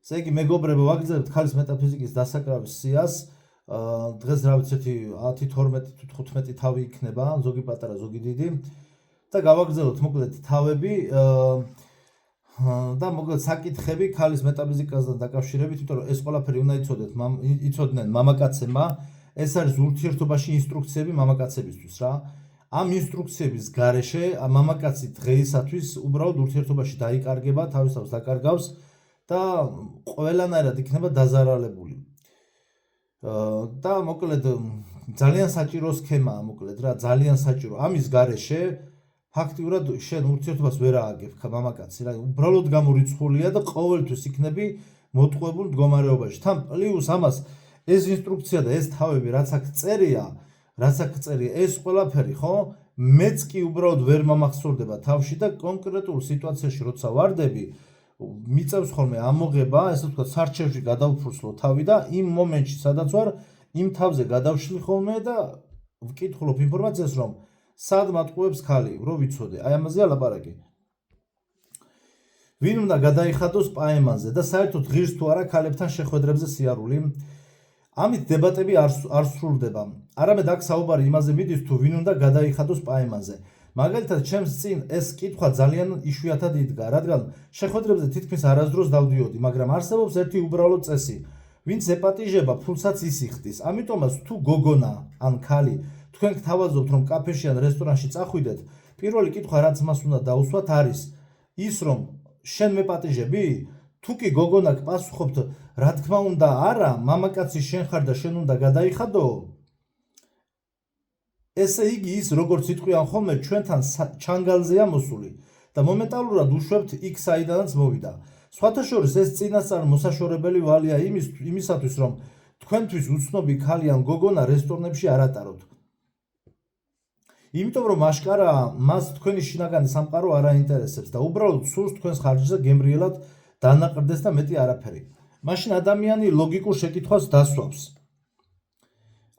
ესე იგი, მეგობრებო, ვაგრძელებთ ქალის მეტაფიზიკის დასაკრავის სიას. დღეს რა ვიცი 10, 12 თუ 15 თავი იქნება, ზოგი პატარა, ზოგი დიდი. და გავაგრძელოთ მოკლედ თავები და მოკლედ საკითხები ქალის მეტაფიზიკასთან დაკავშირებით, იმიტომ რომ ეს ყველაფერი უნდა იცოდნენ მამაკაცებმა. ეს არის ურთიერთობაში ინსტრუქციები მამაკაცებისთვის რა. ამ ინსტრუქციების გარეშე მამაკაცი დღეისათვის უბრალოდ ურთიერთობაში დაიკარგება, თავის თავს დაკარგავს და ყველანაირად იქნება დაზარალებული. და მოკლედ ძალიან საჭირო სქემაა, მოკლედ რა, ძალიან საჭირო. ამის გარეშე ფაქტიურად შენ ურთიერთობას ვერ ააგებ მამაკაცი რა, უბრალოდ გამორიცხულია და ყოველთვის იქნები მოტყუებულ მდგომარეობაში. თან პლუს ამას ეს ინსტრუქცია და ეს თავები რაც აქ წერია, ეს ყველაფერი, ხო? მეც კი უბრალოდ ვერ მომახსოვდება თავში და კონკრეტულ სიტუაციაში როცა ვარდები, მიწევს ხოლმე ამოღება, ესე ვთქვათ, სარჩევში გადავფურცლო თავი და იმ მომენტში, სადაც ვარ, იმ თავზე გადავშლი ხოლმე და ვკითხულობ ინფორმაციას, რომ სად მატყუებს ქალი, რომ ვიცოდე. აი ამაზეა ლაპარაკი. ვინ უნდა გადაიხადოს პაემანზე და საერთოდ ღირს თუ არა ქალებთან შეხვედრებზე სიარული? ამით დებატები არ სრულდება. არამედ აქ საუბარი იმაზე მიდის, თუ ვინ უნდა გადაიხადოს პაემანზე. მაგალითად, ჩემს წინ ეს კითხვა ძალიან იშვიათად იდგა, რადგან შეხვედრებზე თითქმის არასდროს დავდიოდი, მაგრამ არსებობს ერთი უბრალო წესი, ვინც ეპატიჟება, ფულსაც ის იხდის. ამიტომაც თუ გოგონა ან ქალი თქვენ გთავაზობთ, რომ კაფეში ან რესტორანში წახვიდეთ, პირველი კითხვა რაც მას უნდა დაუსვათ არის ის, რომ შენ მეპატიჟები? თუ კი გოგონა გპასუხობთ, რა თქმა უნდა, არა, მამაკაცი შენ ხარ და შენ უნდა გადაიხადო. ესე იგი ის როგორც იტყვიან ხოლმე ჩვენთან ჩანგალზეა მოსული და მომენტალურად უშვებთ იქ საიდანაც მოვიდა. სხვათა შორის ეს წინასწარ მოსაშორებელი ვალია იმისათვის, რომ თქვენთვის უცნობი ქალი ან გოგონა რესტორნებში არ ატაროთ. იმიტომ რომ აშკარაა მას თქვენი შინაგანი სამყარო არ აინტერესებს და უბრალოდ სურს თქვენს ხარჯზე გემრიელად დანაყრდეს და მეტი არაფერი. მაშინ ადამიანი ლოგიკურ შეკითხვას დასვავს.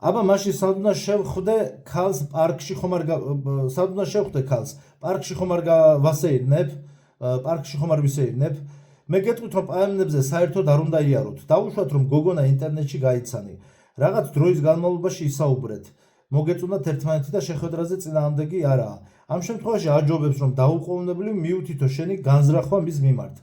აბა მაშინ სად უნდა შევხვდე ქალს პარკში ხომ არ ვასეირნებ, პარკში ხომ არ ვისეირნებ? მე გეტყვით რომ პაემნებზე საერთოდ არ უნდა იაროთ. დავუშვათ რომ გოგონა ინტერნეტში გაიცანი. რაღაც დროის განმავლობაში ისაუბრეთ. მოგეწონათ ერთმანეთი და შეხვედრაზე წინააღმდეგი არაა. ამ შემთხვევაში აჯობებს რომ დაუყოვნებლივ მიუთითო შენი განზრახვა მის მიმართ.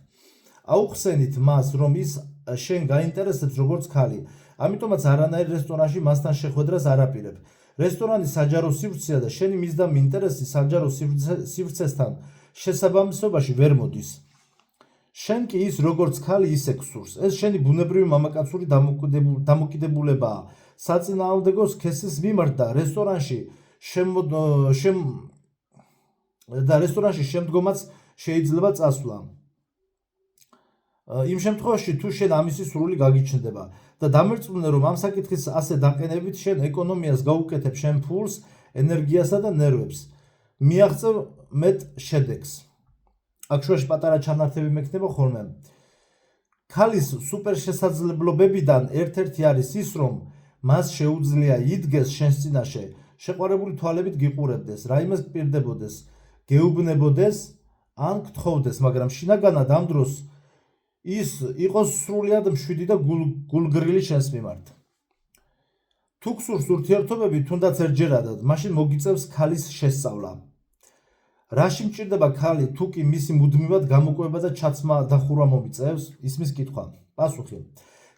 აუხსენით მას რომ ის შენ გაინტერესებს როგორც ქალი. ამიტომაც არანაირ რესტორანში მასთან შეხვედრას არ აპირებ. რესტორანი საჯარო სივრცეა და შენი მისდამი ინტერესი საჯარო სივრცესთან შესაბამისობაში ვერ მოდის. შენ კი ის როგორც ქალი ისე გსურს. ეს შენი ბუნებრივი მამაკაცური დამოკიდებულებაა. საწინააღმდეგო სქესის მიმართ და რესტორანში შემდგომაც შეიძლება წასვლა. იმ შემთხვევაში თუ შენ ამისი სრული გაგიჩნდება და დამერწმუნე რომ ამ საკითხის ასე დაყენებით შენ ეკონომიას გაუკეთებ შენ ფულს, ენერგიასა და ნერვებს. მიაღწევ მეტ შედეგს. აქ შუაში პატარა ჩანართები მექნება ხოლმე. ქალის სუპერ შესაძლებლობებიდან ერთ-ერთი არის ის, რომ მას შეუძლია იდგეს შენს წინაშე, შეყვარებული თვალებით გიყურებდეს, რაიმეს გპირდებოდეს, გეუბნებოდეს ან გთხოვდეს, მაგრამ შინაგანად ამ დროს ის იყოს სრულიად მშვიდი და გულგრილი შენს მიმართ. თუ გსურს ურთიერთობები თუნდაც ერთჯერადად, მაშინ მოგიწევს ქალის შესწავლა. რაში მჭირდება ქალი, თუ კი მისი მუდმივად გამოკვლევა და ჩაცმა დახურვა მომიწევს? ისმის კითხვა. პასუხი.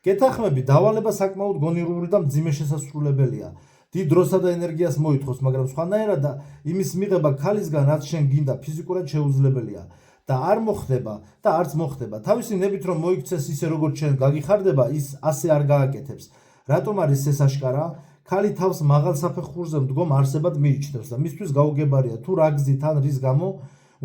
გეთანხმები, დავალება საკმაოდ გონივრული და მძიმე შესასრულებელია. დიდ დროსა და ენერგიას მოითხოვს, მაგრამ სხვანაირად იმის მიღება ქალისგან, რაც შენ გინდა, ფიზიკურად შეუძლებელია. და არ მოხდება და არც მოხდება. თავისი ნებით რომ მოიქცეს ისე როგორც შენ გაგიხარდება, ის ასე არ გააკეთებს. რატომ არის ეს აშკარა? ქალი თავს მაღალ საფეხურზე მდგომ არსებად მიიჩნევს და მისთვის გაუგებარია თუ რა გზით ან რის გამო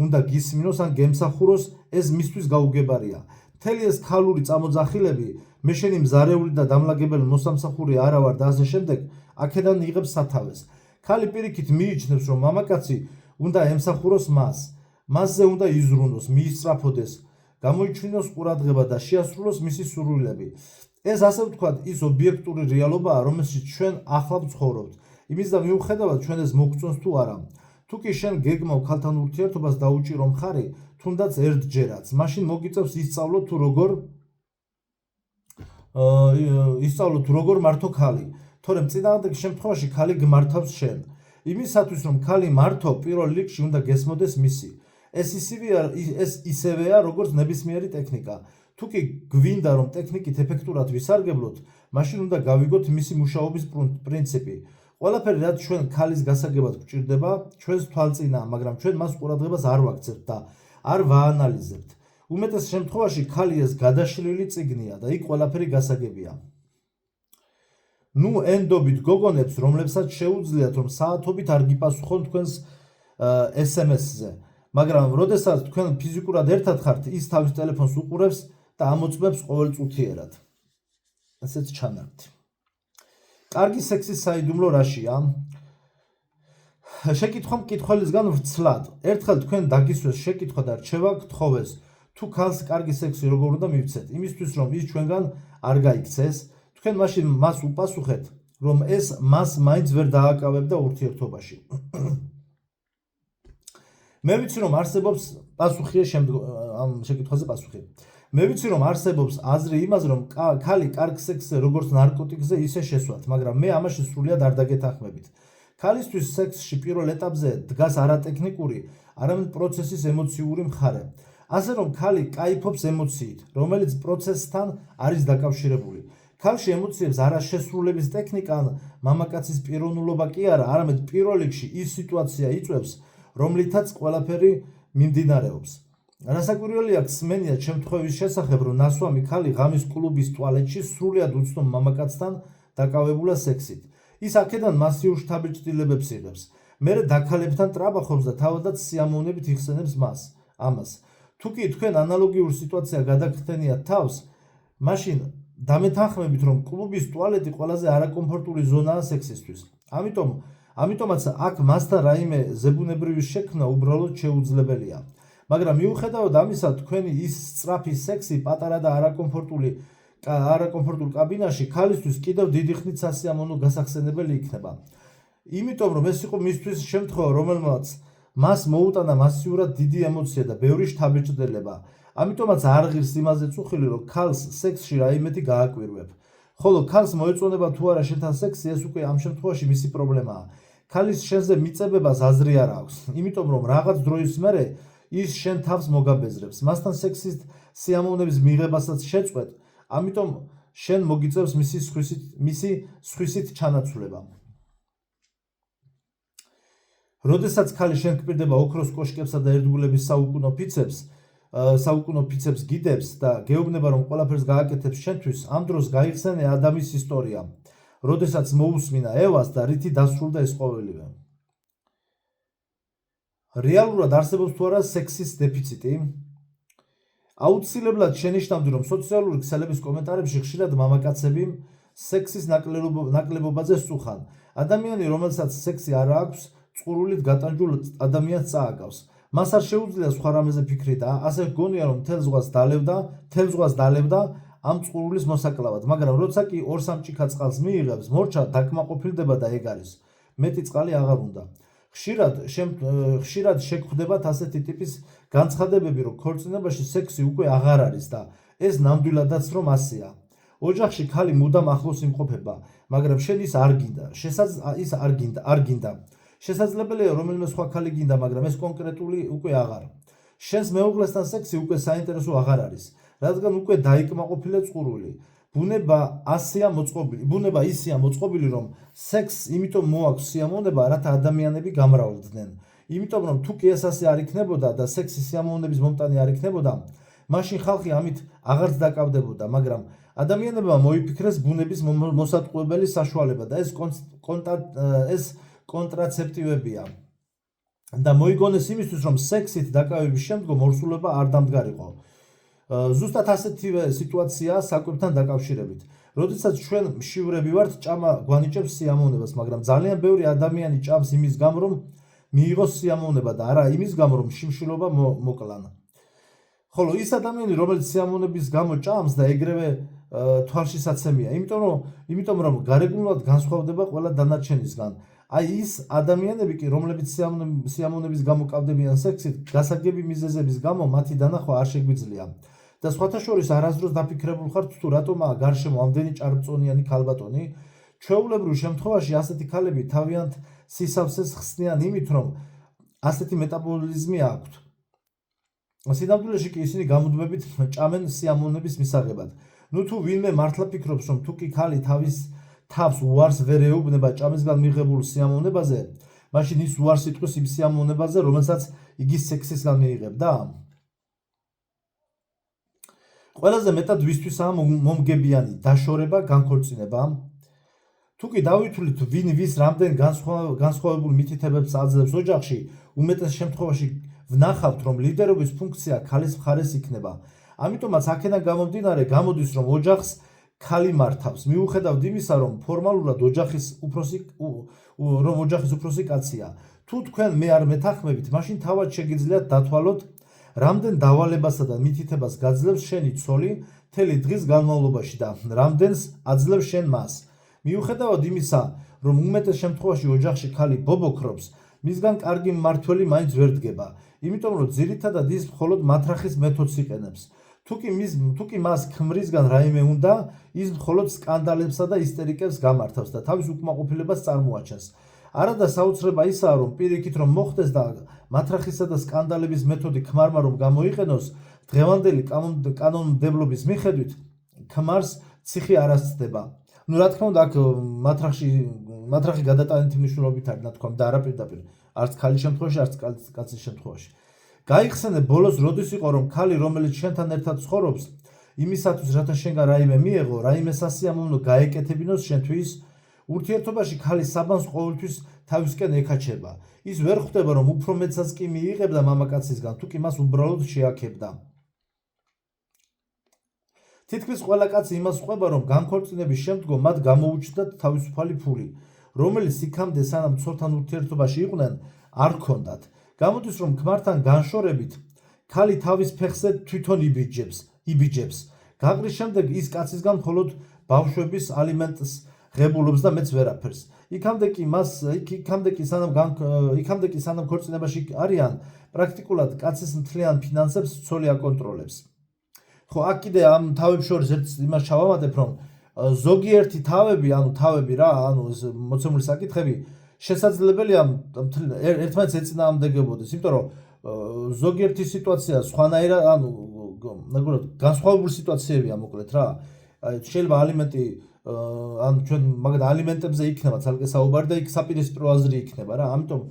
უნდა გისმინოს ან გემსახუროს, ეს მისთვის გაუგებარია. მთელი ეს ქალური წამოძახილები, მე შენი მზარეული და დამლაგებელი მოსამსახური არა ვარ და ასე შემდეგ, აქედან იღებს სათავეს. ქალი პირიქით მიიჩნევს რომ მამაკაცი უნდა ემსახუროს მას. მასზე უნდა იზრუნოს, მიისწრაფოდეს, გამოიჩინოს ყურადღება და შეასრულოს მისი სურვილები. ეს ასე ვთქვათ, ის ობიექტური რეალობაა, რომელშიც ჩვენ ახლა ვცხოვრობთ. იმის და მიუხედავად ჩვენ ეს მოგწონს თუ არა. თუ კი შენ გეგმავ ქალთან ურთიერთობას დაუჭირო მხარი, თუნდაც ერთჯერაც, მაშინ მოგიწევს ისწავლო თუ როგორ ისწავლოთ როგორ მართო ქალი, თორემ წინააღმდეგ შემთხვევაში ქალი გმართავს შენ. იმისათვის რომ ქალი მართო, პირველ რიგში უნდა გესმოდეს მისი. ეს ისევეა როგორც ნებისმიერი ტექნიკა. თუ კი გვინდა რომ ტექნიკით ეფექტურად ვისარგებლოთ, მაშინ უნდა გავიგოთ მისი მუშაობის პრინციპი. ყველაფერი რაც ჩვენ ქალის გასაგებად გვჭირდება, ჩვენს თვალწინაა, მაგრამ ჩვენ მას ყურადღებას არ ვაქცევთ და არ ვაანალიზებთ. უმეტეს შემთხვევაში ქალი ეს გადაშლილი წიგნია და იქ ყველაფერი გასაგებია. ნუ ენდობით გოგონებს, რომლებსაც შეუძლიათ რომ საათობით არ გიპასუხონ თქვენს SMS-ზე, მაგრამ როდესაც თქვენ ფიზიკურად ერთად ხართ, ის თავის ტელეფონს უყურებს და ამოწმებს ყოველწუთიერად. ესეც ჩანართი. კარგი სექსის საიდუმლო რაშია? შეკითხვა მკითხველისგან ვრცლად. ერთხელ თქვენ დაგისვეს შეკითხვა და რჩევა გთხოვეს, თუ ქალს კარგი სექსი როგორ უნდა მივცეთ, იმისთვის რომ ის ჩვენგან არ გაიქცეს, თქვენ მაშინ მას უპასუხეთ, რომ ეს მას მაინც ვერ დააკავებდა ურთიერთობაში. მე ვიცი რომ არსებობს პასუხია ამ შეკითხვაზე პასუხი. მე ვიცი რომ არსებობს აზრი იმაზე რომ ქალი კარგ სექსზე როგორც ნარკოტიკზე ისე შესვათ, მაგრამ მე ამაში სრულიად არ დაგეთანხმებით. ქალისთვის სექსში პირველ ეტაპზე დგას არა ტექნიკური, არამედ პროცესის ემოციური მხარე. ასე რომ ქალი კაიფობს ემოციით, რომელიც პროცესთან არის დაკავშირებული. ქალში ემოციებს არა შესრულების ტექნიკა ან მამაკაცის პიროვნულობა კი არა, არამედ პირველ რიგში ის სიტუაცია იწვევს, რომლითაც ყველაფერი მიმდინარეობს. რასაკვირველია გსმენია შემთხვევის შესახებ, რომ ნასვამი ქალი ღამის კლუბის ტუალეტში სრულიად უცნობ მამაკაცთან დაკავებულა სექსით. ის აქედან მასიურ შთაბეჭდილებებს იღებს, მერე დაქალებთან ტრაბახობს და თავადაც სიამოვნებით იხსენებს ამას. თუ კი თქვენ ანალოგიურ სიტუაცია გადაგხდენიათ თავს, მაშინ დამეთანხმებით, რომ კლუბის ტუალეტი ყველაზე არაკომფორტული ზონაა სექსისთვის. ამიტომაც აქ მასთან რაიმე ზებუნებრივი შექმნა უბრალოდ შეუძლებელია. მაგრამ მიუხედავად ამისა, თქვენი ის სწრაფი სექსი პატარა და არაკომფორტულ კაბინაში ქალისთვის კიდევ დიდი ხნით სასიამოვნო გასახსენებელი იქნება. იმიტომ რომ ეს იყო მისთვის შემთხვევა, რომელმაც მას მოუტანა მასიურად დიდი ემოცია და ბევრი შთაბეჭდილება. ამიტომაც არ ღირს იმაზე წუხილი, რომ ქალს სექსში რაიმეთი გააკვირვებ. ხოლო ქალს მოეწონება თუ არა შენთან სექსი, ეს უკვე ამ შემთხვევაში მისი პრობლემაა. ქალის შენზე მიწებებას აზრი არ აქვს, იმიტომ რომ რაღაც დროის მერე ის შენ თავს მოგაბეზრებს. მასთან სექსის სიამოვნების მიღებასაც შეწყვეტ, ამიტომ შენ მოგიწევს მისი სხვისით ჩანაცვლება. როდესაც ქალი შენ გპირდება ოქროს კოშკებსა და ერთგულების საუკუნო ფიცებს გიდებს და გეუბნება რომ ყველაფერს გააკეთებს შენთვის, ამ დროს გაიხსენე ადამის ისტორია, როდესაც მოусმინა ევას და რითი დასრულდა ეს ყოველივე. რეალურად არსებობს თუ არა სექსის დეფიციტი? აუცილებლად შენიშნავდი, რომ სოციალური ქსელების კომენტარებში ხშირად მამაკაცები სექსის ნაკლებობაზე სწუხან. ადამიანი, რომელსაც სექსი არ აქვს, წყურვილით გატანჯულ ადამიანს წააგავს. მას არ შეუძლია სხვა რამეზე ფიქრი და ასე გონია, რომ მთელ ზღვას დალევდა ამ წყურვილის მოსაკლავად, მაგრამ როცა კი 2-3 ჭიქა წყალს მიიღებს, მორჩა დაკმაყოფილდება და ეგ არის. მეტი წყალი აღარ უნდა. ხშირად შეგხვდებათ ასეთი ტიპის განცხადებები, რომ ქორწინებაში სექსი უკვე აღარ არის და ეს ნამდვილადაც რომ ასეა. ოჯახში ქალი მუდამ ახლოს იმყოფება, მაგრამ შენ ის არ გინდა. შესაძლებელია რომელიმე სხვა ქალი გინდა, მაგრამ ეს კონკრეტული უკვე აღარ. შენს მეუღლესთან სექსი უკვე საინტერესო აღარ არის, რადგან უკვე დაიკმაყოფილე წყურვილი. ბუნება ისეა მოწყობილი, რომ სექსს იმიტომ მოაქვს სიამოვნება, რათა ადამიანები გამრავლდნენ. იმიტომ რომ თუ კი ეს ასე არ იქნებოდა და სექსი სიამოვნების მომტანი არ იქნებოდა, მაშინ ხალხი ამით აღარც დაკავდებოდა, მაგრამ ადამიანებმა მოიფიქრეს ბუნების მოსატყუებელი საშუალება და ეს კონტრაცეპტივებია და მოიგონეს იმისთვის, რომ სექსით დაკავების შემდგომ ორსულობა არ დამდგარიყო. ზუსტად ასეთივე სიტუაციაა საკვებთან დაკავშირებით. როდესაც ჩვენ მშივრები ვართ, ჭამა გვანიჭებს სიამოვნებას, მაგრამ ძალიან ბევრი ადამიანი ჭამს იმის გამო, რომ მიიღოს სიამოვნება და არა იმის გამო, რომ შიმშილობა მოკლანა. ხოლო ის ადამიანი, რომელიც სიამოვნების გამო ჭამს და ეგრევე თვალშისაცემია, იმიტომ რომ გარეგნულად განსხვავდება ყველა დანარჩენისგან. აი ის ადამიანები კი, რომლებიც სიამოვნების გამო კავდებიან სექსით, გასაგები მიზეზების გამო მათი დანახვა არ შეგვიძლია. და სხვათა შორის არასდროს დაფიქრებულ ხართ თუ რატომაა გარშემო ამდენი ჭარბწონიანი ქალბატონი? ჩვეულებრივ შემთხვევაში ასეთი ქალები თავიანთ სისავსეს ხსნიან იმით, რომ ასეთი მეტაბოლიზმი აქვთ. სინამდვილეში კი ისინი გამუდმებით ჭამენ სიამოვნების მისაღებად. ნუ თუ ვინმე მართლა ფიქრობს, რომ თუ კი ქალი თავის თავს უარს ვერ ეუბნება ჭამისგან მიღებულ სიამოვნებაზე, მაშინ ის უარს იტყვის იმ სიამოვნებაზე, რომელსაც იგი სექსისგან მიიღებდა? ყველაზე მეტად ვისთვისაა მომგებიანი დაშორება, განქორწინება. თუ კი დავითვლით ვინ ვის რამდენ განსხვავებულ მითითებებს აძლევს ოჯახში, უმეტეს შემთხვევაში ვნახავთ, რომ ლიდერობის ფუნქცია ქალის მხარეს იქნება. ამიტომაც აქედან გამომდინარე გამოდის, რომ ოჯახს ქალი მართავს, მიუხედავად იმისა, რომ ფორმალურად ოჯახის უფროსი კაცია. თუ თქვენ მე არ მეთანხმებით, მაშინ თავად შეგიძლიათ დათვალოთ, რამდენ დავალებასა და მითითებას გაძლევს შენი ცოლი მთელი დღის განმავლობაში და რამდენს აძლევს შენ მას. მიუხედავად იმისა, რომ უმეტეს შემთხვევაში ოჯახში ქალი ბობოქრობს, მისგან კარგი მმართველი მაინც ვერ დგება, იმიტომ რომ ძირითადად ის მხოლოდ მათრახის მეთოდს იყენებს. თუ კი მას ქმრისგან რაიმე უნდა, ის მხოლოდ სკანდალებსა და ისტერიკებს გამართავს და თავის უკმაყოფილებას წარმოაჩენს. არადა საოცრება ისაა, რომ პირიქით რომ მოხდეს და მათრახისა და სკანდალების მეთოდი ქმარმა რომ გამოიყენოს, დღევანდელი კანონმდებლობის მიხედვით ქმარს ციხე არ ასწდება. ნუ რა თქმა უნდა, აქ მათრახი გადატანითი მნიშვნელობით არის, ნათქვამი და არაპირდაპირ, არც ქალის შემთხვევაში, არც კაცის შემთხვევაში. გაიხსენე ბოლოს როდის იყო, რომ ქალი, რომელიც შენთან ერთად ცხოვრობს, იმისათვის, რათა შენგან რაიმე მიეღო, რაიმე სასიამოვნო გაეკეთებინოს შენთვის, ურთიერთობაში ქალის საბანს ყოველთვის თავისკენ ეკაჩება. ის ვერ ხვდება, რომ უფრო მეტსაც კი მიიღებდა მამაკაცისგან, თუ კი მას უბრალოდ შეაქებდა. თითქმის ყველა კაცი იმას ყვება, რომ განქორწინების შემდგომ მათ გამოუჩნდათ თავისუფალი ფული, რომელიც იქამდე სანამ ცოლთან ურთიერთობაში იყვნენ, არ ჰქონდათ. გამოდის, რომ ქმართან განშორებით ქალი თავის ფეხზე თვითონ იბიჯებს. გაყრის შემდეგ ის კაცისგან მხოლოდ ბავშვების ალიმენტს ღებულობს და მეც ვერაფერს. იქამდე კი სანამ ქორწინებაში არიან, პრაქტიკულად კაცის მთლიან ფინანსებს ცოლი აკონტროლებს. ხო, აქ კიდე ამ თავებს შორის იმას ჩავამატებ, რომ ზოგიერთი თავები რა, მოცემული საკითხები შესაძლებელია ერთმანეთს ეწინააღმდეგებოდეს, იმიტომ რომ ზოგიერთი სიტუაცია სხვანაირად, განსხვავებული სიტუაციებია მოკლედ რა. შეიძლება ალიმენტი ჩვენ მაგალითად ალიმენტებზე იქნება ცალკე საუბარი და იქ საპირისპირო აზრი იქნება რა. ამიტომ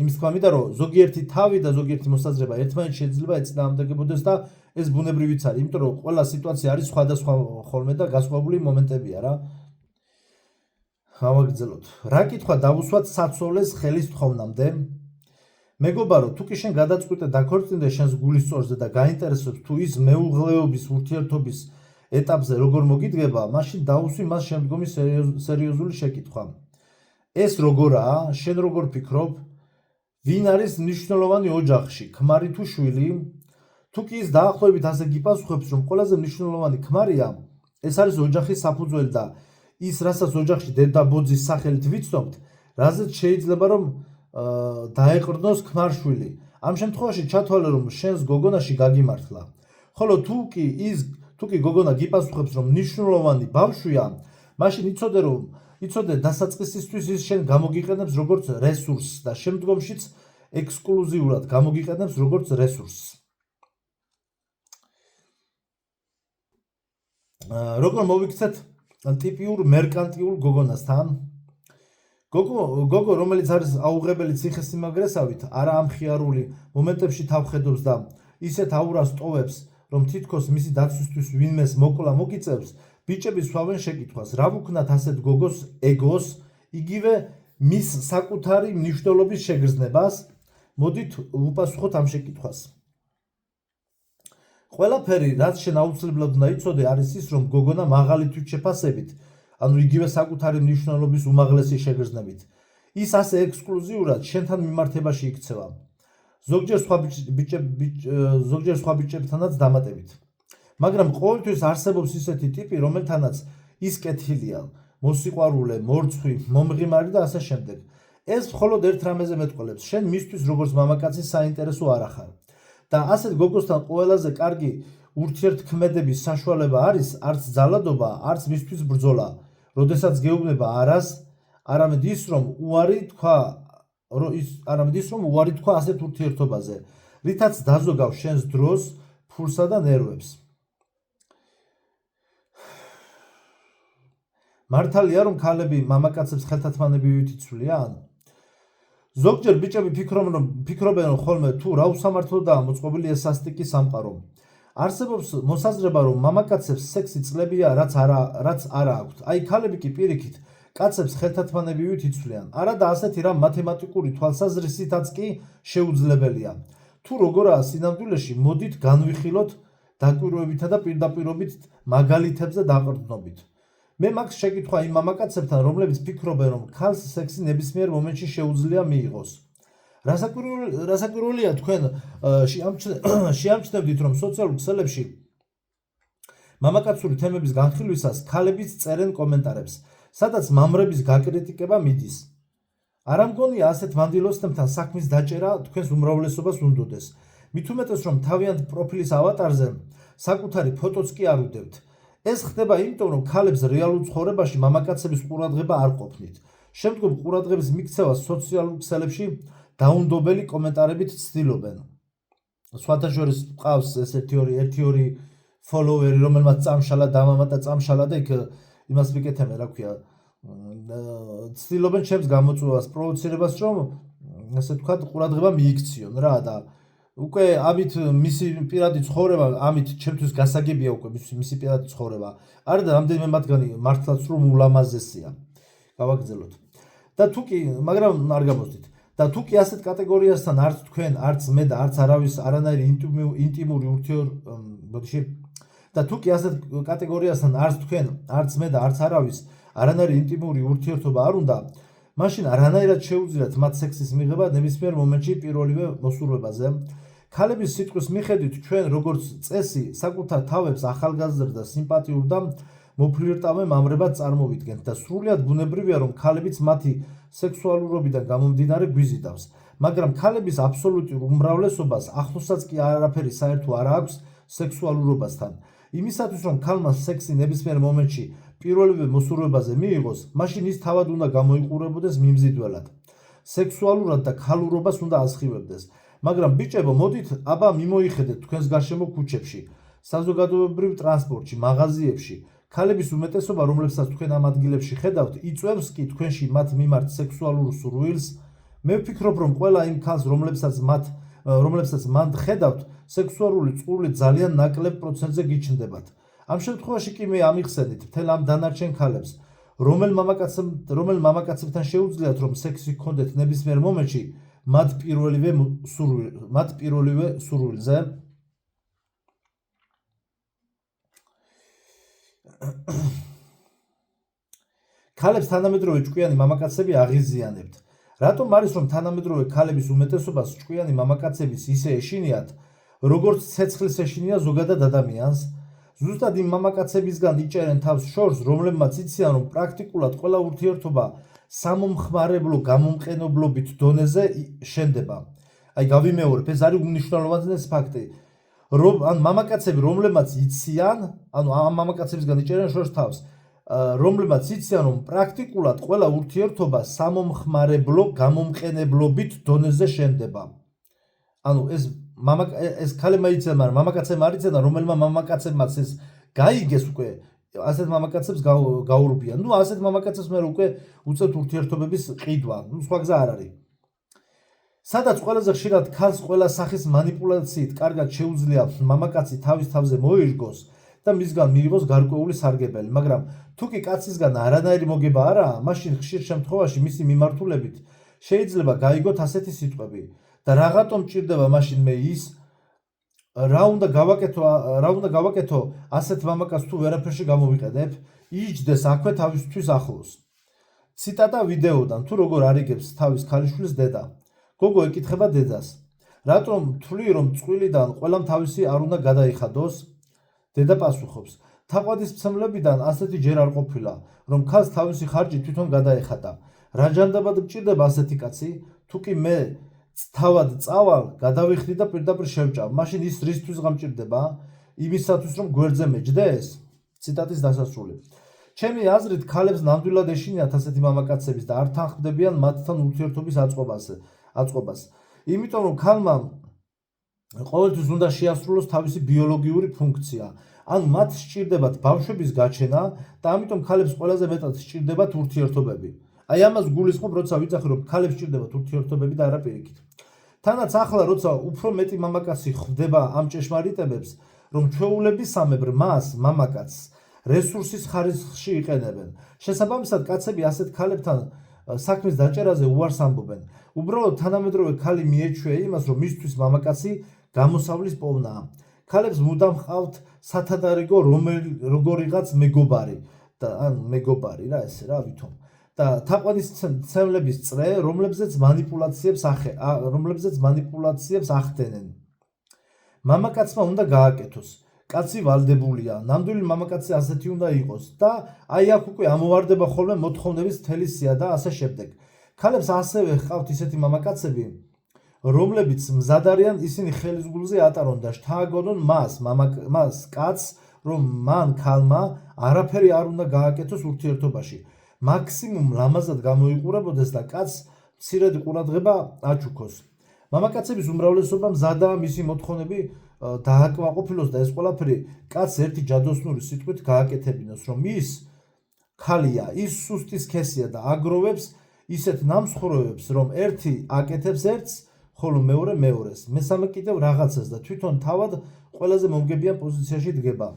იმის თქმა მინდა, რომ ზოგიერთი თავი და ზოგიერთი მოსაზრება ერთმანეთს შეიძლება ეწინააღმდეგებოდეს და ეს ბუნებრივიც არის, იმიტომ რომ ყველა სიტუაცია არის სხვადასხვა ხოლმე და განსხვავებული მომენტებია რა. გავაგრძელოთ. რა კითხვა დავუსვათ საცოლეს ხელის თხოვნამდე? მეგობარო, თუ კი შენ გადაწყვიტე დაქორწინდე შენს გულის სწორზე და გაინტერესებს თუ ის მეუღლეობის ურთიერთობის ეტაპზე როგორ მოგიდგება, მაშინ დაუსვი მას შემდგომი სერიოზული შეკითხვა. ეს როგორაა? შენ როგორ ფიქრობ? ვინ არის მნიშვნელოვანი ოჯახში, ქმარი თუ შვილი? თუ კი ის დაახლოებით ასე გიპასუხებს, რომ ყველაზე მნიშვნელოვანი ქმარია, ეს არის ოჯახის საფუძველი და ის, რასაც ოჯახში დედა-ბოძის სახელით ვიცნობთ, რაზეც შეიძლება რომ დაეყრდნოს ქმარ-შვილი. ამ შემთხვევაში ჩათვალე, რომ შენს გოგონაში გაგიმართლა. ხოლო თუ კი გოგონა გიპასუხებს, რომ მნიშვნელოვანი ბავშვია, მაშინ იცოდე დასაწყისისთვის ის შენ გამოგიყენებს როგორც რესურსს და შემდგომშიც ექსკლუზიურად გამოგიყენებს როგორც რესურსს. როგორ მოვიქცეთ ტიპიურ მერკანტიულ გოგონასთან? გოგო, რომელიც არის აუღებელი ციხესიმაგრესავით, არა ამხიარული მომენტებში თავხედობს და ისეთ აურას ტოვებს, რომ თითქოს მისი დაცვისთვის ვინმეს მოკლა მოგიწევს, ბიჭები სვავენ შეკითხვას, რა ვუქნათ ასეთ გოგოს ეგოს, იგივე მის საკუთარი მნიშვნელობის შეგრძნებას? მოდით ვუპასუხოთ ამ შეკითხვას. ყველაფერი, რაც შენ აუცილებლად უნდა იცოდე, არის ის, რომ გოგონა მაღალი თვითშეფასებით, იგივე საკუთარი მნიშვნელობის უმაღლესი შეგრძნებით. ის ასე ექსკლუზიურად შენთან მიმართებაში იქცევა. ზოგჯერ სხვა ბიჭებთანაც დამატებით. მაგრამ ყოველთვის არსებობს ისეთი ტიპი, რომელთანაც ის კეთილია, მოსიყვარულე, მორცხვი, მომღიმარი და ასე შემდეგ. ეს მხოლოდ ერთ რამეზე მეტყველებს, შენ მისთვის როგორც მამაკაცი საინტერესო არ ახარ. და ასეთ გოგოსთან ყველაზე კარგი ურთიერთქმედების საშუალება არის არც ძალადობა, არც მისთვის ბრძოლა, როდესაც გეუბნება არას, არამედ ის, რომ უარი თქვა ასეთ ურთიერთობაზე, რითაც დაზოგავ შენს დროს, ფულსა და ნერვებს. მართალია, რომ ქალები მამაკაცებს ხელთათმანებივით იცვლიან? ზოგჯერ ბიჭები ფიქრობენ ხოლმე თუ რა უსამართლოდაა მოწყობილი ეს სასტიკი სამყარო. არსებობს მოსაზრება, რომ მამაკაცებს სექსი წლებია, რაც არა აქვთ. აი ქალები კი პირიქით კაცებს ხელთათმანებივით იცვლიან. არა და ასეთი რამ მათემატიკური თვალსაზრისითაც კი შეუძლებელია. თუ როგორაა სინამდვილეში, მოდით განვიხილოთ დაკვირვებითა და პირდაპირობით მაგალითებზე დაყრდნობით. მე მაქვს შეკითხვა იმ მამაკაცებთან, რომლებიც ფიქრობენ, რომ ქალს სექსი ნებისმიერ მომენტში შეუძლია მიიღოს. რასაკვირველია, თქვენ შეამჩნევდით, რომ სოციალურ ქსელებში მამაკაცური თემების განხილვისას ქალებიც წერენ კომენტარებს, სადაც მამრების გაკრიტიკება მიდის. არა მგონია ასეთ მანდილოსნებთან საქმის დაჭერა თქვენს უმრავლესობას უნდოდეს. მით უმეტეს, რომ თავიანთ პროფილის ავატარზე საკუთარი ფოტოც კი არ უდევთ. ეს ხდება იმიტომ, რომ ქალებს რეალურ ცხოვრებაში მამაკაცების ყურადღება არ ყოფნით. შემდგომ ყურადღების მიქცევას სოციალურ ქსელებში დაუნდობელი კომენტარებით ცდილობენ. სხვათა შორის ყავს ესეთი ერთი ფოლოვერი, რომელმაც წამშალა დამამა და წამშალა და იქ იმას მიკეთებენ, რა ქვია, ცდილობენ ჩემს გამოწვევას, პროვოცირებას, რომ ასე ვთქვათ, ყურადღება მიიქციონ რა და უკვე ამით მისი პირადი ცხოვრება, ამით ჩემთვის გასაგებია უკვე მისი პირადი ცხოვრება. არა და რამდენიმე მათგანი მართლაც რომ ულამაზესია. გავაგრძელოთ. და თუ კი, მაგრამ არ გამოსდით. და თუ კი ასეთ კატეგორიასთან არც თქვენ, არც მე და არც არავის არანაირი ინტიმური და თუ კი ასეთ კატეგორიასთან არც თქვენ, არც მე და არც არავის არანაირი ინტიმური ურთიერთობა არ უნდა, მაშინ არანაირად შეუძლიათ მათ სექსის მიღება ნებისმიერ მომენტში პირველივე მოსურვებაზე. ქალების სიტყვის მიხედვით ჩვენ როგორც წესი საკუთარ თავებს ახალგაზრდა, სიმპათიურ და მოფლირტავე მამრებად წარმოვიდგენთ და სრულიად ბუნებრივია, რომ ქალებიც მათი სექსუალურობიდან გამომდინარე გვიზიდავს, მაგრამ ქალების აბსოლუტურ უმრავლესობას ახლოსაც კი არაფერი საერთო არ აქვს სექსუალურობასთან. იმისათვის, რომ ქალმა სექსი ნებისმიერ მომენტში პირველივე მოსურვებაზე მიიღოს, მაშინ ის თავად უნდა გამოიყურებოდეს მიმზიდველად. სექსუალურად და ქალურობას უნდა ასხივებდეს. მაგრამ ბიჭებო, მოდით აბა მიმოიხედეთ თქვენს გარშემო ქუჩებში, საზოგადოებრივ ტრანსპორტში, მაღაზიებში. ქალების უმეტესობა, რომლებსაც თქვენ ამ ადგილებში ხედავთ, იწვევს კი თქვენში მათ მიმართ სექსუალურ სურვილს. მე ვფიქრობ, რომ ყველა იმ ქალს, რომლებსაც მან ხედავთ, სექსუალური წყურვილი ძალიან ნაკლებ პროცენტზე გიჩნდებათ. ამ შემთხვევაში კი მე ამიხსენით მთელ ამ დანარჩენ ქალებს, რომელ მამაკაცებთან შეუძლიათ, რომ სექსი ჰქონდეთ ნებისმიერ მომენტში, მათ პირველივე სურვილზე. ქალებს თანამედროვე ჭკვიანი მამაკაცები აღიზიანებთ. რატომ არის, რომ თანამედროვე ქალების უმეტესობას ჭკვიანი მამაკაცების ისე ეშინიათ, როგორც ცეცხლის ეშინია ზოგადად ადამიანს? ზუსტად იმ მამაკაცებისგან იჭერენ თავს შორს, რომლებმაც იციან, რომ პრაქტიკულად ყველა ურთიერთობა სამომხმარებლო გამომყენებლობით დონეზე შენდება. აი გავიმეორებ, ეს არის უმნიშვნელოვანესი ფაქტი. ან მამაკაცები, რომლებმაც იციან, ანუ ამ მამაკაცებისგან იჭერენ შორს თავს, რომლებმაც იციან, რომ პრაქტიკულად ყველა ურთიერთობა სამომხმარებლო გამომყენებლობით დონეზე შენდება. ანუ ეს ქალებმა იციან, მაგრამ მამაკაცებმა არ იციან, რომელმა მამაკაცებმაც ეს გაიგეს უკვე ასეთ მამაკაცებს გაურბიან. ნუ ასეთ მამაკაცებს მე უკვე უწევთ ურთიერთობების ყიდვა. ნუ სხვა გზა არ არის. სადაც ყველაზე ხშირად ქალს ყველა სახის მანიპულაციით კარგად შეუძლია მამაკაცი თავის თავზე მოირგოს და მისგან მიიღოს გარკვეული სარგებელი, მაგრამ თუ კი კაცისგან არანაირი მოგება არაა, მაშინ ხშირ შემთხვევაში მისი მიმართულებით შეიძლება გაიგოთ ასეთი სიტყვები და რაღაცომ მჭირდება მაშინ მე ის რა უნდა გავაკეთო ასეთ მამაკაცს თუ ვერაფერში გამოვიყენებ, იჯდეს აქვე თავისთვის ახლოს. ციტატა ვიდეოდან, თუ როგორ არიგებს თავის ქალიშვილის დედა. გოგო ეკითხება დედას, რატომ თვლი, რომ წყვილიდან ყველამ თავისი არ უნდა გადაიხადოს? დედა პასუხობს, თაყვანისმცემლებიდან ასეთი ჯერ არ ყოფილა, რომ ქალს თავისი ხარჯი თვითონ გადაეხადა. რა ჯანდაბად მჭირდება ასეთი კაცი? თუ კი მე თავად წავალ, გადავიხდი და პირდაპირ შევჭამ, მაშინ ის რისთვის გამჭირდება? იმისათვის რომ გვერდზე მეჯდეს? ციტატის დასასრული. ჩემი აზრით, ქალებს ნამდვილად ეშინიათ ასეთი მამაკაცების და არ თანხმდებიან მათთან ურთიერთობის აწყობას. იმიტომ რომ ქალმა ყოველთვის უნდა შეასრულოს თავისი ბიოლოგიური ფუნქცია. ანუ მათ სჭირდებათ ბავშვების გაჩენა და ამიტომ ქალებს ყველაზე მეტად სჭირდებათ ურთიერთობები. აი ამას გულისხმობ, როცა ვიძახი, რომ ქალებს სჭირდებათ ურთიერთობები და არა პირიქით. თანაც ახლა, როცა უფრო მეტი მამაკაცი ხვდება ამ ჭეშმარიტებებს, რომ ჩვეულებისამებრ მას, მამაკაცს, რესურსის ხარისხში იყენებენ. შესაბამისად, კაცები ასეთ ქალებთან საქმის დაჭერაზე უარს ამბობენ. უბრალოდ თანამედროვე ქალი მიეჩვია იმას, რომ მისთვის მამაკაცი გამოსავლის პოვნაა. ქალებს მუდამ ჰყავთ სათადარიგო როგორიღაც მეგობარი და ან მეგობარი რა ესე რა ვითომ და თაყვანისმცემლების წრე, რომლებზეც მანიპულაციებს ახდენენ. მამაკაცმა უნდა გააკეთოს. კაცი ვალდებულია, ნამდვილი მამაკაცი ასეთი უნდა იყოს და აი აქ უკვე ამოვარდება ხოლმე მოთხოვნების მთელი სია და ასე შემდეგ. ქალებს ასევე ჰყავთ ისეთი მამაკაცები, რომლებიც მზად არიან ისინი ხელის გულზე ატარონ და შთააგონონ მას კაცს, რომ მან ქალმა არაფერი არ უნდა გააკეთოს ურთიერთობაში. მაქსიმუმ ლამაზად გამოიყურებოდეს და კაცს მცირედ ყურადღება აჩუქოს. მამაკაცების უმრავლესობა მზადაა მისი მოთხოვნები დააკმაყოფილოს და ეს ყველაფერი კაცს ერთი ჯადოსნური სიტყვით გააკეთებინოს, რომ ის ქალია, ის სუსტი სქესია და აგროვებს ისეთ ნამსხვრევებს, რომ ერთი აკეთებს ერთს, ხოლო მეორე მეორეს, მესამე კიდევ რაღაცას და თვითონ თავად ყველაზე მომგებიან პოზიციაში დგება,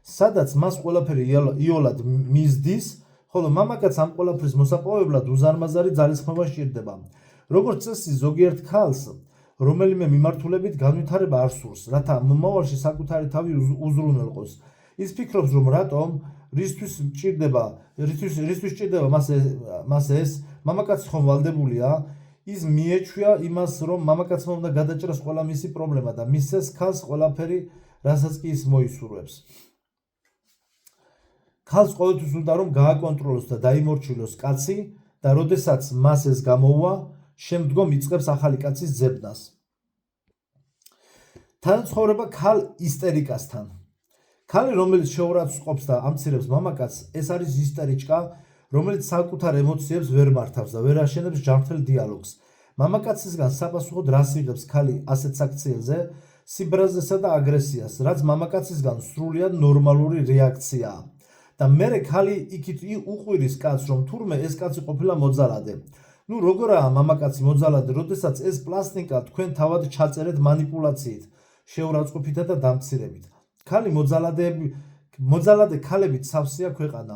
სადაც მას ყველაფერი იოლად მისდის, ხოლო მამაკაც ამ ყველაფრის მოსაპოვებლად უზარმაზარი ძალისხმევა სჭირდება. როგორც წესი, ზოგიერთ ქალს რომელიმე მიმართულებით განვითარება არ სურს, რათა მომავალში საკუთარი თავი უზრუნველყოს. ის ფიქრობს, რომ რატომ რისთვის სჭირდება მას ეს, მამაკაცი ხომ ვალდებულია, ის მიეჩვია იმას, რომ მამაკაცმა უნდა გადაჭრას ყველა მისი პრობლემა და მისცეს ქალს ყველაფერი, რასაც კი ის მოისურვებს. ქალს ყოველთვის უნდა რომ გააკონტროლოს და დაიმორჩილოს კაცი და როდესაც მას ეს გამოუვა, შემდგომ იწყებს ახალი კაცის ძებნას. თანაცხოვრება ქალ ისტერიკასთან. ქალი, რომელიც შეურაცხყოფს ყოფს და ამცირებს მამაკაცს, ეს არის ისტორიჭკა, რომელიც საკუთარ ემოციებს ვერ მართავს და ვერ აშენებს ჯანმრთელ დიალოგს. მამაკაცისგან საპასუხოდ რას იღებს ქალი ასეთ საქციელზე? სიბრაზესა და აგრესიას, რაც მამაკაცისგან სრულიად ნორმალური რეაქციაა. და მერე ქალი იქით უყვირის კაცს, რომ თურმე ეს კაცი ყოფილა მოძალადე. ნუ როგორაა მამაკაცი მოძალადე, როდესაც ეს პლასტინკა თქვენ თავად ჩაწერეთ манипуляციით, შეურაცხყოფითა და დამცირებით. ქალი მოძალადე ქალებით სავსეა ქვეყანა,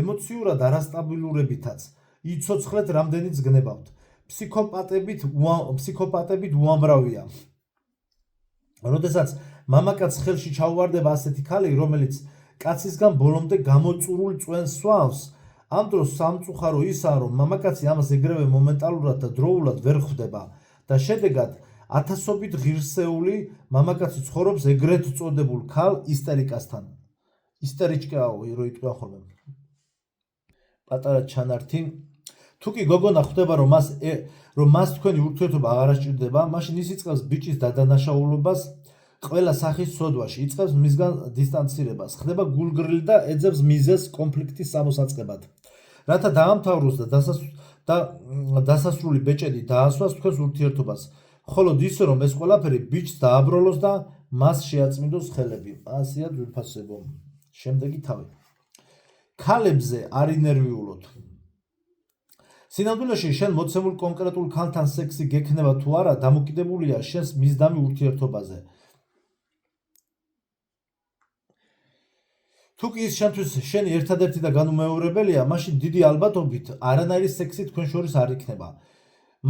ემოციურად არასტაბილურებითაც. იცოცხლეთ რამდენიც გნებავთ. ფსიქოპატებით უამრავია. როდესაც მამაკაც ხელში ჩაუვარდება ასეთი ქალი, რომელიც კაცისგან ბოლომდე გამოწურულ წვენს სვავს, ამ დროს სამწუხარო ისაა, რომ მამაკაცი ამას ეგრევე მომენტალურად და დროულად ვერ ხვდება და შედეგად ათასობით ღირსეული მამაკაცი ცხოვრობს ეგრეთ წოდებულ ქალ ისტერიკასთან. ისტორიჭკაო, რო იტყვიან ხოლმე. პატარა ჩანართი. თუ კი გოგონა ხვდება, რომ მას თქვენი ურთიერთობა აღარ ასჭირდება, მაშინ ის იწყებს ბიჭის დადანაშაულობას ყველა სახის სოდვაში, იწყებს მისგან დისტანცირებას, ხდება გულგრილი და ეძებს მიზეზს კონფლიქტის სამოსაწყებად. რათა დაამთავროს და დასასრული ბეჭედი დაასვას თქვენს ურთიერთობას, ხოლოდ ისე რომ ეს ყველაფერი ბიჭს დააბროლოს და მას შეაწმინდოს ხელები. ასია ძვირფასებო. შემდეგი თავი. ქალებზე არ ინერვიულოთ. სინამდვილეში შენ მოცემულ კონკრეტულ ქალთან სექსი გექნება თუ არა, დამოკიდებულია შენს მისდამი ურთიერთობაზე. თუ კი ის შენთვის შენი ერთადერთი და განუმეორებელია, მაშინ დიდი ალბათობით არანაირი სექსი თქვენ შორის არ იქნება.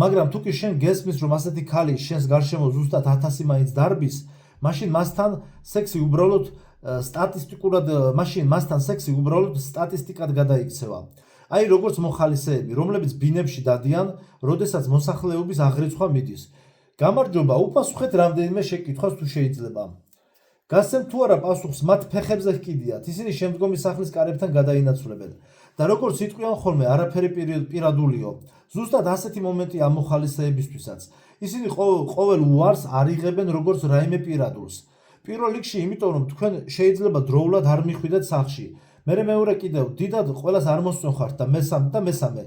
მაგრამ თუ კი შენ გესმის, რომ ასეთი ქალი შენს გარშემო ზუსტად 1000 მაინც დარბის, მაშინ მასთან სექსი უბრალოდ სტატისტიკად გადაიქცევა. აი როგორც მოხალისეები, რომლებიც ბინებში დადიან, როდესაც მოსახლეობის აღრიცხვა მიდის. გამარჯობა, უპასუხეთ რამდენიმე შეკითხვას თუ შეიძლება. გასცემთ თუ არა პასუხს მათ ფეხებზე ჰკიდიათ, ისინი შემდგომი სახლის კარებთან გადაინაცვლებენ. და როგორც იტყვიან ხოლმე, არაფერი პირადულიო. ზუსტად ასეთი მომენტია მოხალისეებისთვისაც. ისინი ყოველ უარს არ იღებენ როგორც რაიმე პირადულს. პირველ რიგში იმიტომ რომ თქვენ შეიძლება დროულად არ მიხვიდეთ სახლში. მეორე კიდევ დიდად ყველას არ მოსწონხართ და მესამე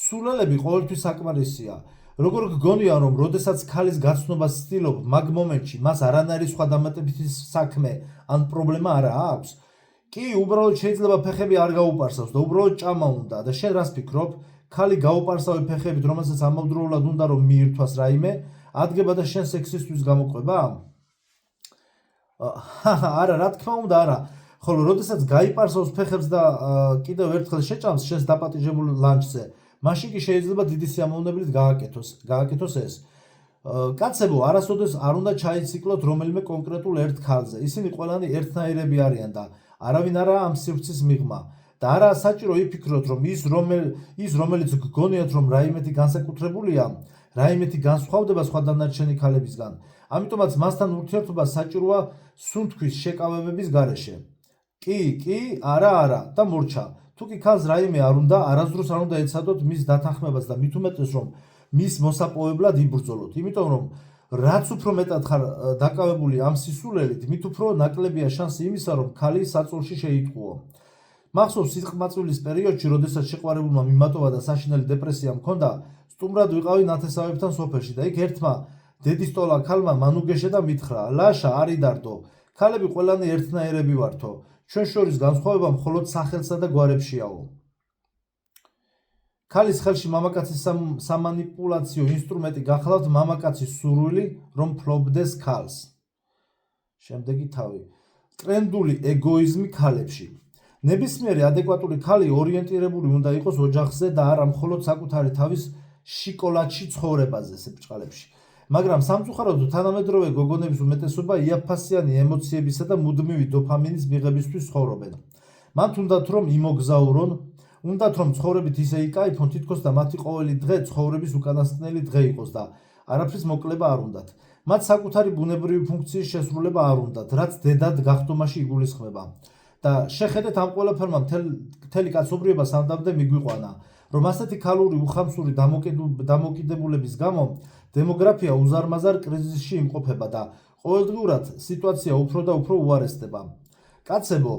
სულელები ყოველთვის საკმარისია. როგორ გგონია რომ როდესაც ქალის გაცნობას ცდილობ მაგ მომენტში მას არანაირი სხვა დამატებითი საქმე ან პრობლემა არ აქვს? კი, უბრალოდ შეიძლება ფეხები არ გაუპარსავს და უბრალოდ ჭამა უნდა და შენ რას ფიქრობ? ქალი გაუპარსავი ფეხებით, რომელსაც ამავდროულად უნდა რომ მიირთვას რაიმე, ადგება და შენ სექსისტვის გამოყვება? არა, რა თქმა უნდა არა. ხოლო როდესაც გაიპარსავს ფეხებს და კიდევ ერთხელ შეჭამს შენს დაპატიჟებულ ლანჩზე, მაშინ კი შეიძლება დიდი სიამოვნებით გააკეთოს ეს. კაცებო, არასოდეს არ უნდა ჩაიციკლოთ რომელიმე კონკრეტულ ერთ ქალზე. ისინი ყველანი ერთნაირები არიან და არავინ არაა ამ სივრცის მიღმა. და არაა საჭირო იფიქროთ, რომ ის რომელიც გგონიათ რომ რაიმეთი განსაკუთრებულია, რაიმეთი განსხვავდება სხვა დანარჩენი ქალებისგან. ამიტომაც მასთან ურთიერთობა საჭიროა სუნთქვის შეკავებების გარეშე. კი, არა და მორჩა. თუ კი ქალს რაიმე არ უნდა, არასდროს არ უნდა ეცადოთ მის დათანხმებას და მით უმეტეს რომ მის მოსაპოვებლად იბრძოლოთ. იმიტომ რომ რაც უფრო მეტად ხარ დაკავებული ამ სისულელით, მით უფრო ნაკლებია შანსი იმისა, რომ ქალი საწოლში შეიტყუო. მახსოვს სიყმაწვილის პერიოდში, როდესაც შეყვარებულმა მიმატოვა და საშინელი დეპრესია მქონდა, სტუმრად ვიყავი ნათესავებთან სოფელში და იქ ერთმა დედისტოლა ქალმა მანუგეშე და მითხრა: ლაშა, არიდარდო, ქალები ყველანი ერთნაირები ვართო. ჩვენ შორის განსხვავება მხოლოდ სახელსა და გვარებშიაო. ქალის ხელში მამაკაცის სამანიპულაციო ინსტრუმენტი გახლავთ მამაკაცის სურვილი, რომ ფლობდეს ქალს. შემდეგი თავი. ტრენდული ეგოიზმი ქალებში. ნებისმიერი ადეკვატური ქალი ორიენტირებული უნდა იყოს ოჯახზე და არა მხოლოდ საკუთარი თავის შიკოლადში ცხოვრებაზე სიბრწყალებში. მაგრამ სამწუხაროდ თანამედროვე გოგონების უმეტესობა იაფფასიანი ემოციებისა და მუდმივი დოფამინის მიღებისთვის ცხოვრობენ. მათ უნდათ რომ იმოგზაურონ, უნდათ რომ ცხოვრებით ისე იკაიფონ, თითქოს და მათი ყოველი დღე ცხოვრების უკანასკნელი დღე იყოს და არაფრის მოკლება არ უნდათ. მათ საკუთარი ბუნებრივი ფუნქციის შესრულება არ უნდათ, რაც დედად გახდომაში იგულისხმება. და შეხედეთ ამ ყველაფერმა მთელი კაცობრიობა სამდამდე მიგვიყვანა, რომ ასეთი ქალური უხამსური დამოკიდებულების გამო დემოგრაფია უზარმაზარ კრიზისში იმყოფება და ყოველდღიურად სიტუაცია უფრო და უფრო უარესდება. კაცებო,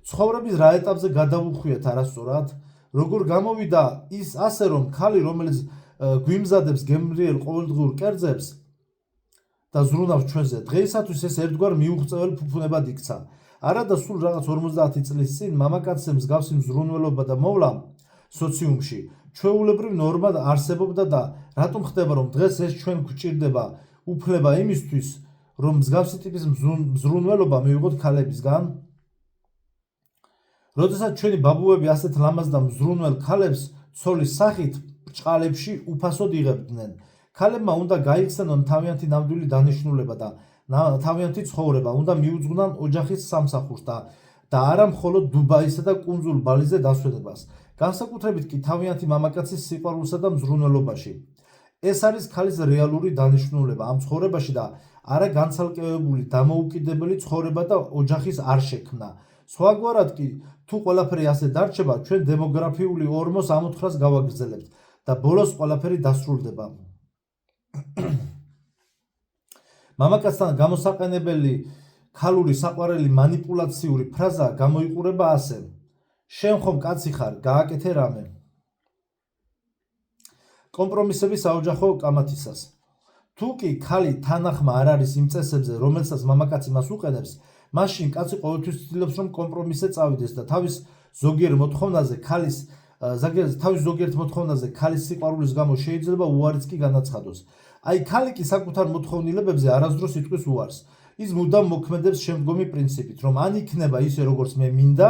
ცხოვრების რა ეტაპზე გადავუხვიეთ არასწორად? როგორ გამოვიდა ის ასე, რომ ქალი, რომელიც გვიმზადებს გემრიელ ყოველდღიურ კერძებს და ზრუნავს ჩვენზე, დღეისათვის ეს ერთგვარ მიუღწეველ ფუფუნებად იქცა. არა და სულ რაღაც 50 წლის წინ მამაკაცზე მსგავსი მზრუნველობა და მოვლა სოციუმში ჩვეულებრივ ნორმა არსებობდა და რატომ ხდება რომ დღეს ეს ჩვენ გვჭირდება უფლება იმისთვის რომ მსგავსი ტიპის მზრუნველობა მივიღოთ ქალებისგან? როდესაც ჩვენი ბაბუები ასეთ ლამაზ და მზრუნველ ქალებს ცოლის სახით ბრჭყალებში უფასოდ იღებდნენ. ქალებმა უნდა გაიხსენონ თავიანთი ნამდვილი დანიშნულება და თავიანთი ცხოვრება, უნდა მიუძღვნან ოჯახის სამსახურს და არა მხოლოდ დუბაისა და კუნძულ ბალიზე დასვენებას. განსაკუთრებით კი თავიანთი მამაკაცის სიყვარულსა და მზრუნველობაში. ეს არის ქალის რეალური დანიშნულება ამ ცხოვრებაში და არა განცალკევებული დამოუკიდებელი ცხოვრება და ოჯახის არ შექმნა. სხვაგვარად კი, თუ ყველაფერი ასე დარჩება, ჩვენ დემოგრაფიული ორმოს ამოთხრას გავაგრძელებთ და ბოლოს ყველაფერი დასრულდება. მამაკაცთან გამოსაყენებელი ქალური საყვარელი მანიპულაციური ფრაზა გამოიყურება ასე: შენ ხომ კაცი ხარ, გააკეთე რამე. კომპრომისები საოჯახო კამათისას. თუ კი ქალი თანახმა არ არის იმ წესებზე, რომელსაც მამაკაცი მას უყენებს, მაშინ კაცი ყოველთვის ცდილობს რომ კომპრომისზე წავიდეს და თავის ზოგიერთ მოთხოვნაზე ქალის სიყვარულის გამო შეიძლება უარიც კი განაცხადოს. აი ქალი კი საკუთარ მოთხოვნილებებზე არასდროს იტყვის უარს. ის მუდამ მოქმედებს შემდგომი პრინციპით, რომ ან იქნება ისე როგორც მე მინდა,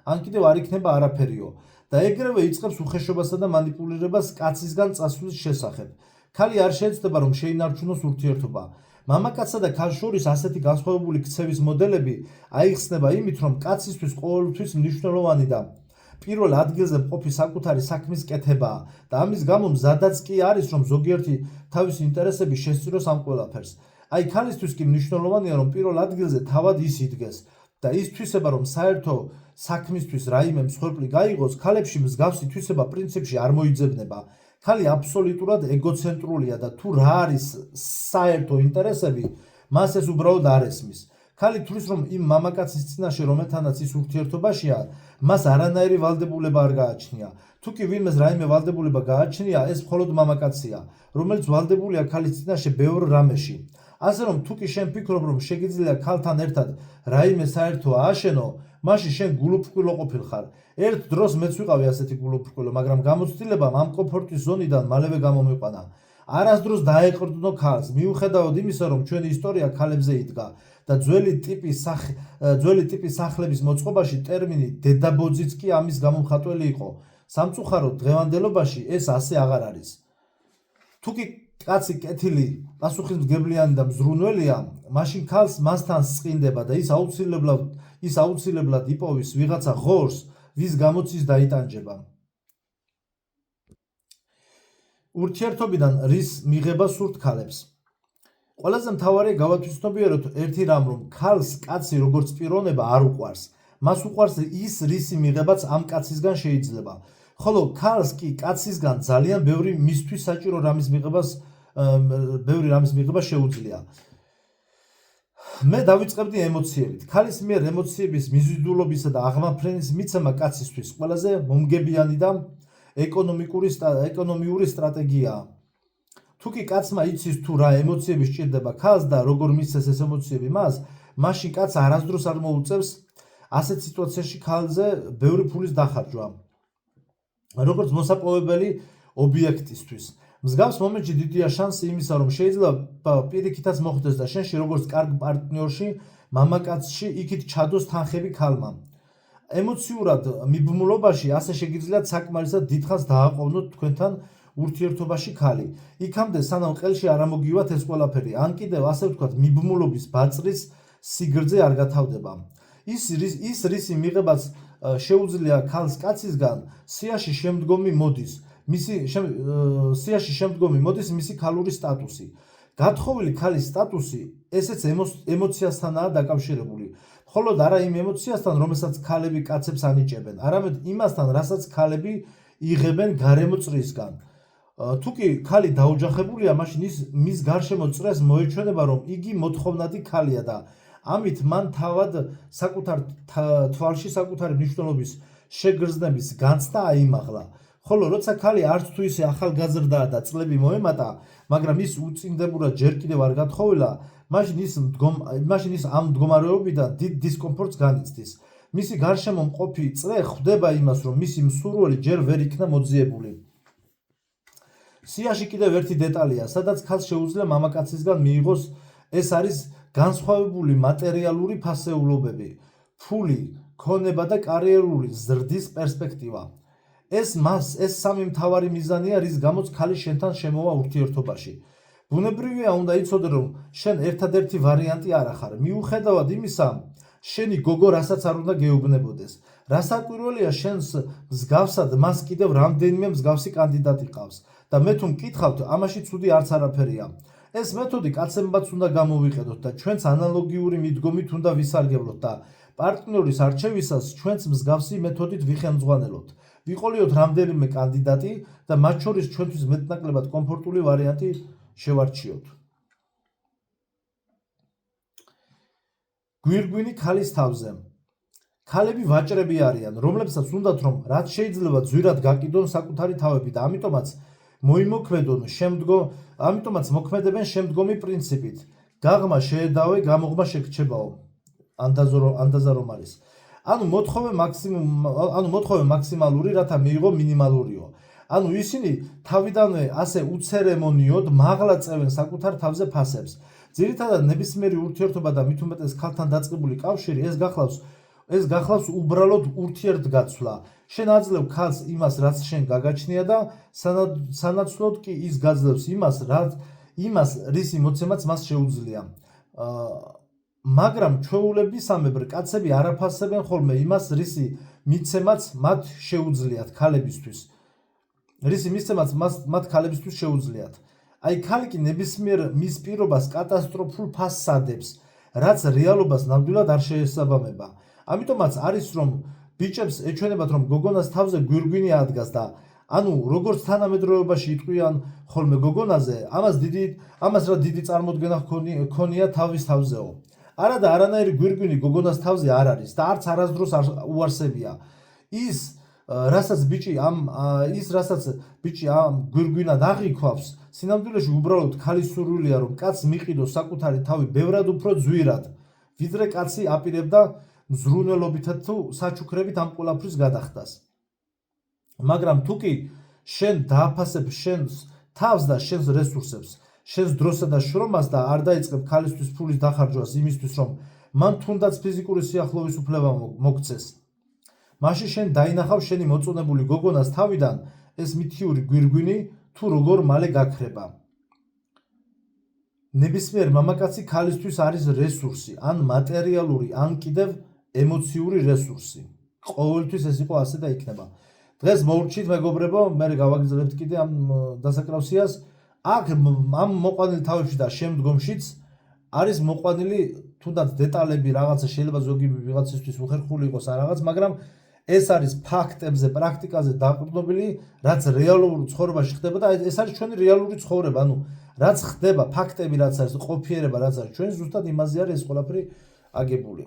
ან კიდევ არ იქნება არაფერიო და ეგრევე იწყებს უხეშობასა და მანიპულირებას კაცისგან წასვლის შესახებ. ქალი არ შეეცდება რომ შეინარჩუნოს ურთიერთობა. მამაკაცსა და ქალს შორის ასეთი განსხვავებული ქცევის მოდელები აიხსნება იმით, რომ კაცისთვის ყოველთვის მნიშვნელოვანი და პირველ ადგილზე მყოფი საკუთარი საქმის კეთებაა და ამის გამო მზადაც კი არის რომ ზოგიერთი თავისი ინტერესები შესწიროს ამ ყველაფერს. აი ქალისთვის კი მნიშვნელოვანია რომ პირველ ადგილზე თავად ის იდგეს და ის თვისება რომ საერთო საქმისთვის რაიმე მსხვერპლი გაიღოს, ქალებში მსგავსი თვისება პრინციპში არ მოიძებნება. ქალი აბსოლუტურად ეგოცენტრულია და თუ რა არის საერთო ინტერესები, მას ეს უბრალოდ არ ესმის. ქალი თulis რომ იმ მამაკაცის წინაშე რომელთანაც ის ურთიერთობაშია მას არანაირი ვალდებულება არ გააჩნია თუ კი ვინმეს რაიმე ვალდებულება გააჩნია ეს მხოლოდ მამაკაცია რომელიც ვალდებულია ქალის წინაშე ბევრ რამეში ასე რომ თუ კი შენ ფიქრობ რომ შეგიძლია ქალთან ერთად რაიმე საერთო ააშენო მაშინ შენ გულუფრკვილო ყოფილხარ ერთ დროს მეც ვიყავი ასეთი გულუფრკვილო მაგრამ გამოცდილებამ ამ კომფორტის ზონიდან მალევე გამომიყვანა არასდროს დაეყრდნო ქალს მიუხედავად იმისა რომ ჩვენი ისტორია ქალებზე იდგა და ძველი ტიპის სახლების მოწყობაში ტერმინი დედაბოძიც კი ამის გამომხატველი იყო სამწუხაროდ დღევანდელობაში ეს ასე აღარ არის თუ კი კაცი კეთილი პასუხისმგებლიანი და მზრუნველია მაშინ ქალს მასთან სწყინდება და ის აუცილებლად იპოვის ვიღაცა ღორს ვის გამოც ის დაიტანჯება ურთიერთობიდან რის მიღება სურთ ქალებს ყველაზე მთავარია გავათვალისწინებთ ერთი რამ რომ ქალს კაცი როგორც პიროვნება არ უყვარს მას უყვარს ის რისი მიღებაც ამ კაცისგან შეიძლება ხოლო ქალს კი კაცისგან ძალიან ბევრი მისთვის საჭირო რამის მიღება შეუძლია მე დავიწყებდი ემოციებით ქალის მიერ ემოციების მიზიდულობისა და აღმაფრენის მიცემა კაცისთვის ყველაზე მომგებიანი და ეკონომიური სტრატეგიაა თუ კი კაცმა იცის თუ რა ემოციები სჭირდება ქალს და როგორ მისცეს ეს ემოციები მას მაშინ კაცს არასდროს არ მოუწევს ასეთ სიტუაციაში ქალზე ბევრი ფულის დახარჯვა როგორც მოსაპოვებელი ობიექტისთვის მსგავს მომენტში დიდია შანსი იმისა რომ შეიძლება პირიქითაც მოხდეს და შენში როგორც კარგ პარტნიორში მამაკაცში იქით ჩადოს თანხები ქალმა ემოციურად მიბმულობაში ასე შეგიძლიათ საკმარისად დიდხანს დააყოვნოთ თქვენთან ურთიერთობაში ქალი იქამდე სანამ ყელში არ ამოგივათ ეს ყველაფერი ან კიდევ ასე ვთქვათ მიბმულობის ბაწრის სიგრძე არ გათავდება ის რისი მიღებაც შეუძლია ქალს კაცისგან სიაში შემდგომი მოდის მისი ქალური სტატუსი გათხოვილი ქალის სტატუსი ესეც ემოციასთანაა დაკავშირებული მხოლოდ არა იმ ემოციასთან რომელსაც ქალები კაცებს ანიჭებენ არამედ იმასთან რასაც ქალები იღებენ გარემო წრისგან თუ კი ქალი დაოჯახებულია მაშინ მის გარშემო წრეს მოეჩვენება რომ იგი მოთხოვნადი ქალია და ამით მან თავად საკუთარ თვალში საკუთარი მნიშვნელობის შეგრძნების განცდა აიმაღლა ხოლო როცა ქალი არც თუ ისე ახალგაზრდაა და წლები მოემატა მაგრამ ის უწინდებურად ჯერ კიდევ არ გათხოვილა მაშინ ის ამ მდგომარეობიდან დიდ დისკომფორტს განიცდის მისი გარშემო მყოფი წრე ხვდება იმას რომ მისი მსურველი ჯერ ვერ იქნა მოძიებული სიაში კიდევ ერთი დეტალია სადაც ქალს შეუძლია მამაკაცისგან მიიღოს ეს არის განსხვავებული მატერიალური ფასეულობები ფული ქონება და კარიერული ზრდის პერსპექტივა ეს სამი მთავარი მიზანია რის გამოც ქალი შენთან შემოვა ურთიერთობაში ბუნებრივია უნდა იცოდე რომ შენ ერთადერთი ვარიანტი არ ახარ მიუხედავად იმისა შენი გოგო რასაც არ უნდა გეუბნებოდეს რასაკვირველია შენს მსგავსად მას კიდევ რამდენიმე მსგავსი კანდიდატი ყავს და მე თუ მკითხავთ ამაში ცუდი არც არაფერია ეს მეთოდი კაცებმაც უნდა გამოვიყენოთ და ჩვენც ანალოგიური მიდგომით უნდა ვისარგებლოთ და პარტნიორის არჩევისას ჩვენც მსგავსი მეთოდით ვიხელმძღვანელოთ ვიყოლიოთ რამდენიმე კანდიდატი და მათ შორის ჩვენთვის მეტნაკლებად კომფორტული ვარიანტი შევარჩიოთ გვირგვინი ქალის თავზე ქალები ვაჭრები არიან რომლებსაც უნდათ რომ რაც შეიძლება ძვირად გაკიდონ საკუთარი თავები და ამიტომაც მოქმედებენ შემდგომი პრინციპით გაღმა შეედავე გამოღმა შეგრჩებაო ანდაზა რომ არის ანუ მოთხოვე მაქსიმალური რათა მიიღო მინიმალურიო ანუ ისინი თავიდანვე ასე უცერემონიოდ მაღლა წევენ საკუთარ თავზე ფასებს ძირითადად ნებისმიერი ურთიერთობა და მით უმეტეს ქალთან დაწყებული კავშირი ეს გახლავს უბრალოდ ურთიერთგაცვლა შენ აძლევ ქალს იმას რაც შენ გაგაჩნია და სანაცვლოდ კი ის გაძლევს იმას რისი მოცემაც მას შეუძლია მაგრამ ჩვეულებისამებრ კაცები არ აფასებენ ხოლმე იმას რისი მიცემაც მათ შეუძლიათ ქალებისთვის შეუძლიათ აი ქალი კი ნებისმიერ მის პირობას კატასტროფულ ფასს ადებს რაც რეალობას ნამდვილად არ შეესაბამება ამიტომაც არის რომ ბიჭებს ეჩვენებათ რომ გოგონას თავზე გვირგვინი ადგას და ანუ როგორც თანამედროვეობაში იტყვიან ხოლმე გოგონაზე ამას რა დიდი წარმოდგენა ჰქონია თავის თავზეო არა და არანაირი გვირგვინი გოგონას თავზე არ არის და არც არასდროს უარსებია. ის რასაც ბიჭი ამ გვირგვინად აღიქვავს, სინამდვილეში უბრალოდ ქალის სურვილია რომ კაცს მიყიდოს საკუთარი თავი ბევრად უფრო ძვირად, ვიდრე კაცი აპირებდა მზრუნველობითა თუ საჩუქრებით ამ ყველაფრის გადახდას. მაგრამ თუ კი შენ დააფასებ შენს თავს და შენს რესურსებს, შენს დროსა და შრომას და არ დაიწყებ ქალისთვის ფულის დახარჯვას იმისთვის, რომ მან თუნდაც ფიზიკური სიახლოვის უფლება მოგცეს, მაშინ შენ დაინახავ შენი მოწონებული გოგონას თავიდან ეს მითიური გვირგვინი თუ როგორ მალე გაქრება. ნებისმიერ მამაკაცი ქალისთვის არის რესურსი, ან მატერიალური, ან კიდევ ემოციური რესურსი. ყოველთვის ეს იყო ასე და იქნება. დღეს მოურჩით მეგობრებო, მე გავაგრძელებთ კიდე ამ დასაკრავსიას. აქ ამ მოყვანილ თავებში და შემდგომშიც არის მოყვანილი თუნდაც დეტალები, რაღაცა შეიძლება ზოგი ვიღაცისთვის უხერხული იყოს ან რაღაც, მაგრამ ეს არის ფაქტებზე, პრაქტიკაზე დაყრდნობილი, რაც რეალურ ცხოვრებაში ხდება და ეს არის ჩვენი რეალური ცხოვრება, ანუ რაც ხდება, ფაქტები რაც არის, ყოფიერება რაც არის, ჩვენ ზუსტად იმაზე არის ეს ყველაფერი აგებული.